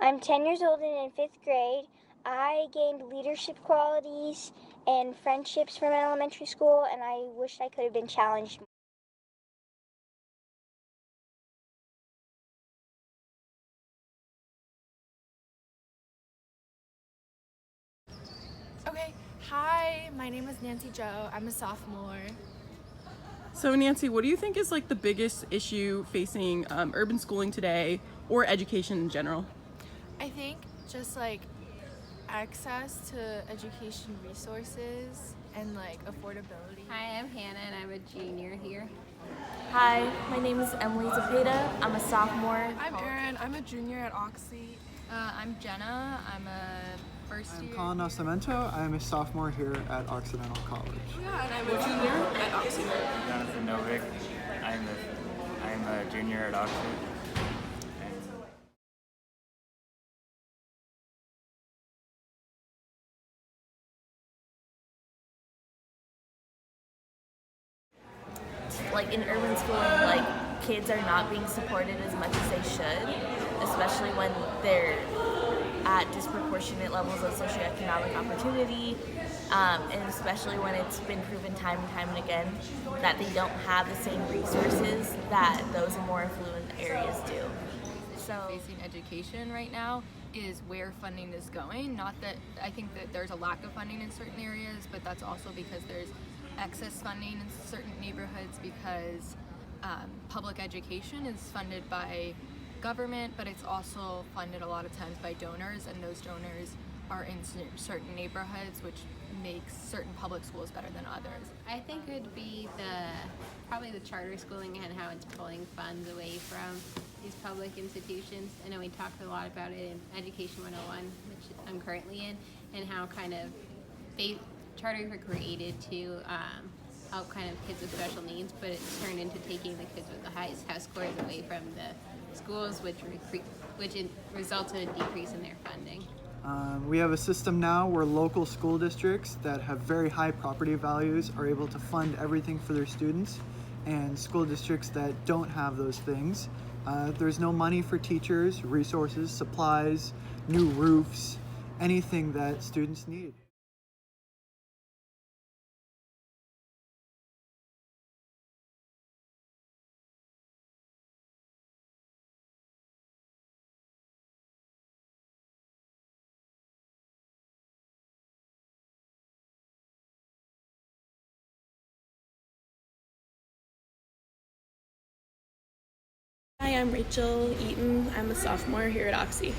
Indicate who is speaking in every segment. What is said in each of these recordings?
Speaker 1: I'm 10 years old and in 5th grade. I gained leadership qualities and friendships from elementary school, and I wish I could have been challenged more.
Speaker 2: Okay, hi, my name is Nancy Joe. I'm a sophomore.
Speaker 3: So Nancy, what do you think is like the biggest issue facing urban schooling today or education in general?
Speaker 2: I think just like access to education resources and like affordability.
Speaker 4: Hi, I'm Hannah and I'm a junior here.
Speaker 5: Hi, my name is Emily Zepeda. I'm a sophomore.
Speaker 6: I'm Erin. I'm a junior at Oxy.
Speaker 7: I'm Jenna. I'm a first year.
Speaker 8: I'm Colin Nascimento. I'm a sophomore here at Occidental College.
Speaker 6: Yeah, and I'm a junior at Oxy.
Speaker 9: Jonathan Novick. I'm a junior at Oxford.
Speaker 5: Like in urban schooling, like kids are not being supported as much as they should, especially when they're at disproportionate levels of socioeconomic opportunity, and especially when it's been proven time and time and again that they don't have the same resources that those in more affluent areas do. So
Speaker 7: Facing education right now is where funding is going. Not that I think that there's a lack of funding in certain areas, but that's also because there's excess funding in certain neighborhoods because public education is funded by government, but it's also funded a lot of times by donors, and those donors are in certain neighborhoods, which makes certain public schools better than others.
Speaker 4: I think it would be probably the charter schooling and how it's pulling funds away from these public institutions. I know we talked a lot about it in Education 101, which I'm currently in, and how kind of charters were created to help kind of kids with special needs, but it's turned into taking the kids with the highest test scores away from the schools, which results in a decrease in their funding.
Speaker 8: We have a system now where local school districts that have very high property values are able to fund everything for their students, and school districts that don't have those things, there's no money for teachers, resources, supplies, new roofs, anything that students need.
Speaker 3: Hi, I'm Rachel Eaton. I'm a sophomore here at Oxy.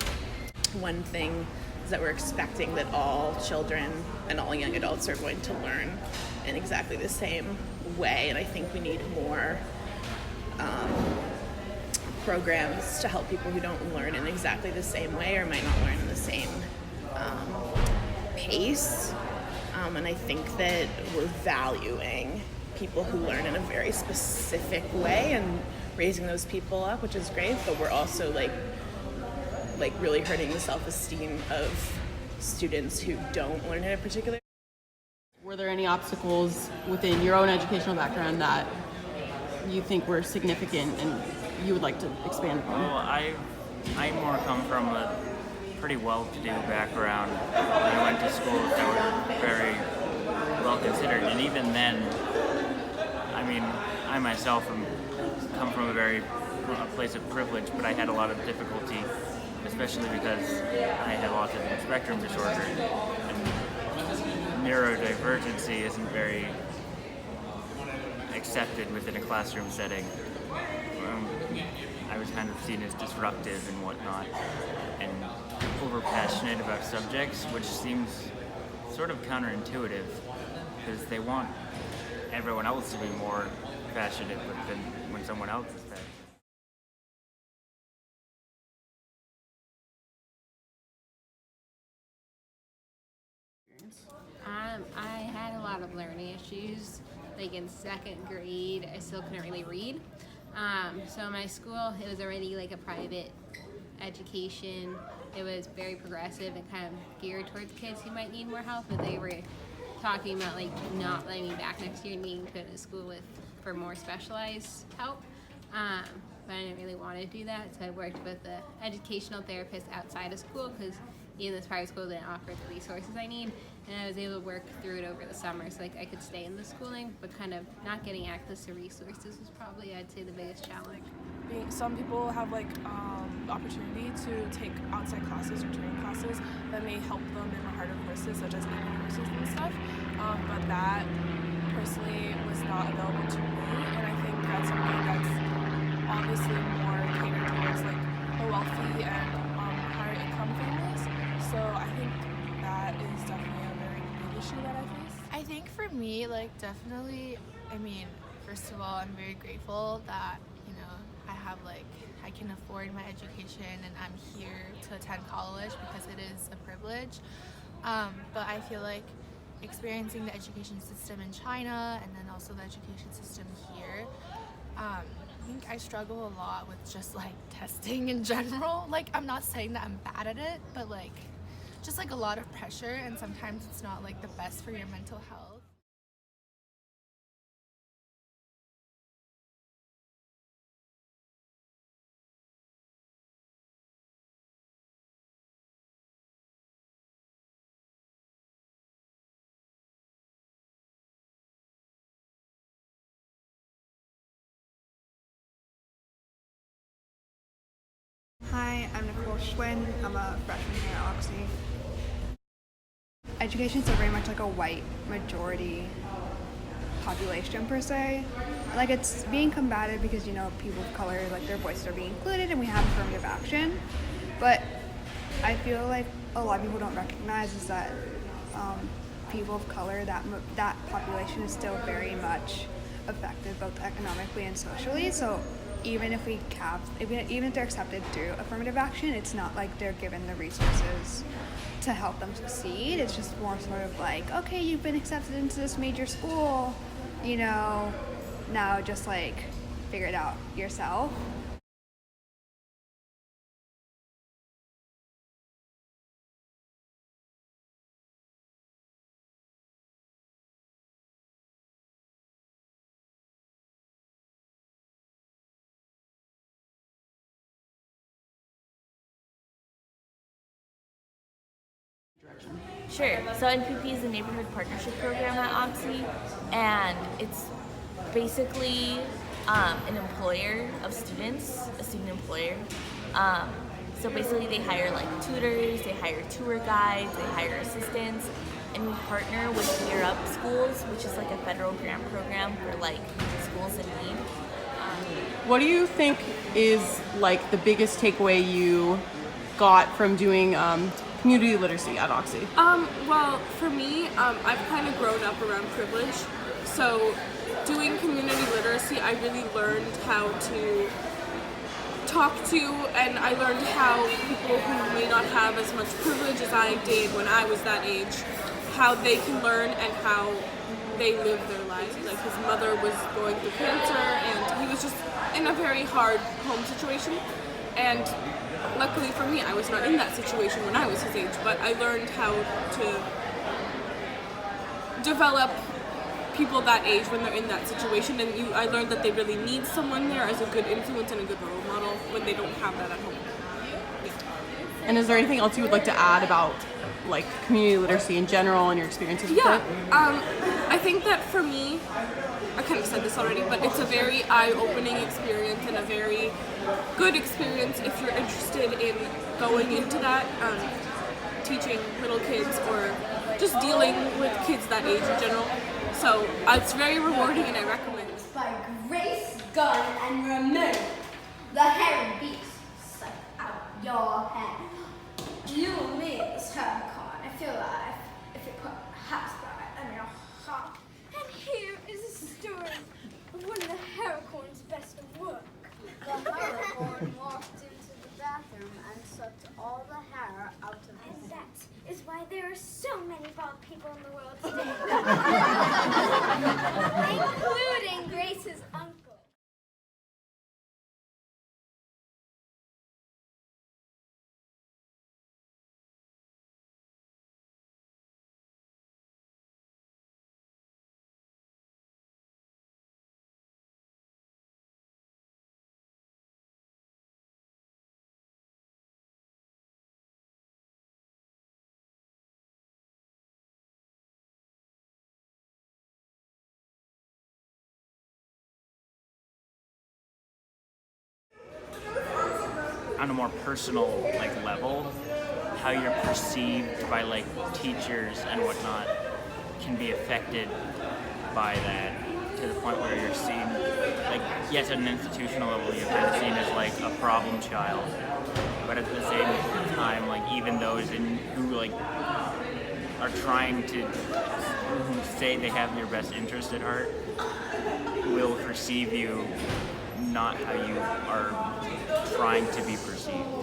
Speaker 3: One thing is that we're expecting that all children and all young adults are going to learn in exactly the same way, and I think we need more programs to help people who don't learn in exactly the same way or might not learn in the same pace. And I think that we're valuing people who learn in a very specific way and raising those people up, which is great, but we're also like really hurting the self-esteem of students who don't learn in a particular.
Speaker 10: Were there any obstacles within your own educational background that you think were significant and you would like to expand upon?
Speaker 9: Well, I more come from a pretty well-to-do background. I went to schools that were very well considered, and even then, I mean, I myself come from a place of privilege, but I had a lot of difficulty, especially because I had autism spectrum disorder, and neurodivergency isn't very accepted within a classroom setting. I was kind of seen as disruptive and whatnot, and over-passionate about subjects, which seems sort of counterintuitive, because they want everyone else to be more passionate when someone else is passionate.
Speaker 4: I had a lot of learning issues. Like in 2nd grade, I still couldn't really read. So my school, it was already like a private education. It was very progressive and kind of geared towards kids who might need more help, but they were talking about like not letting me back next year and needing to go to school for more specialized help. but I didn't really want to do that. So I worked with an educational therapist outside of school because even this private school didn't offer the resources I need, and I was able to work through it over the summer. So like I could stay in the schooling, but kind of not getting access to resources was probably, I'd say, the biggest challenge.
Speaker 6: Some people have the opportunity to take outside classes or training classes that may help them in the harder courses, such as AP courses and stuff. But that personally was not available to me, and I think that's something that's obviously more catered towards the wealthy and higher income families. So I think that is definitely a very big issue that I face.
Speaker 2: I think for me, definitely, first of all, I'm very grateful that, I can afford my education and I'm here to attend college because it is a privilege. But I feel like experiencing the education system in China and then also the education system here, I think I struggle a lot with just testing in general. I'm not saying that I'm bad at it, but just a lot of pressure, and sometimes it's not the best for your mental health.
Speaker 11: Hi, I'm Nicole Schwinn. I'm a freshman here at Oxy. Education is still very much a white majority population per se. It's being combated because people of color, their voices are being included and we have affirmative action. But I feel like a lot of people don't recognize is that people of color, that population is still very much affected both economically and socially. So even if even if they're accepted through affirmative action, it's not they're given the resources to help them succeed. It's just more sort of okay, you've been accepted into this major school, now just figure it out yourself.
Speaker 5: Sure. So NPP is a neighborhood partnership program at Oxy, and it's basically an employer of students, a student employer. So basically they hire tutors, they hire tour guides, they hire assistants, and we partner with Gear Up Schools, which is a federal grant program for schools in need.
Speaker 10: What do you think is the biggest takeaway you got from doing community literacy at Oxy?
Speaker 6: Well, for me, I've kind of grown up around privilege. So doing community literacy, I really learned how to talk to, and I learned how people who may not have as much privilege as I did when I was that age, how they can learn and how they live their lives. His mother was going through cancer and he was just in a very hard home situation. And luckily for me, I was not in that situation when I was his age, but I learned how to develop people that age when they're in that situation, and I learned that they really need someone there as a good influence and a good role model when they don't have that at home.
Speaker 10: And is there anything else you would like to add about community literacy in general and your experiences with it?
Speaker 6: I think that for me, I kind of said this already, but it's a very eye-opening experience and a very good experience if you're interested in going into that, teaching little kids or just dealing with kids that age in general. So it's very rewarding and I recommend it.
Speaker 12: By Grace Gunn, and remember, the hairy beast suck out your head. You and me at this Con, I feel like if you put a house by under your heart. And here is a story of one of the Haricorn's best work. The Haricorn walked into the bathroom and sucked all the hair out of his head. That is why there are so many bald people in the world today. Including Grace's uncle.
Speaker 9: on a more personal like level, how you're perceived by like teachers and whatnot can be affected by that, to the point where you're seen, like, yes, at an institutional level you're kind of seen as like a problem child, but at the same time, like, even those who like are trying to, who say they have your best interest at heart, will perceive you not how you are trying to be perceived.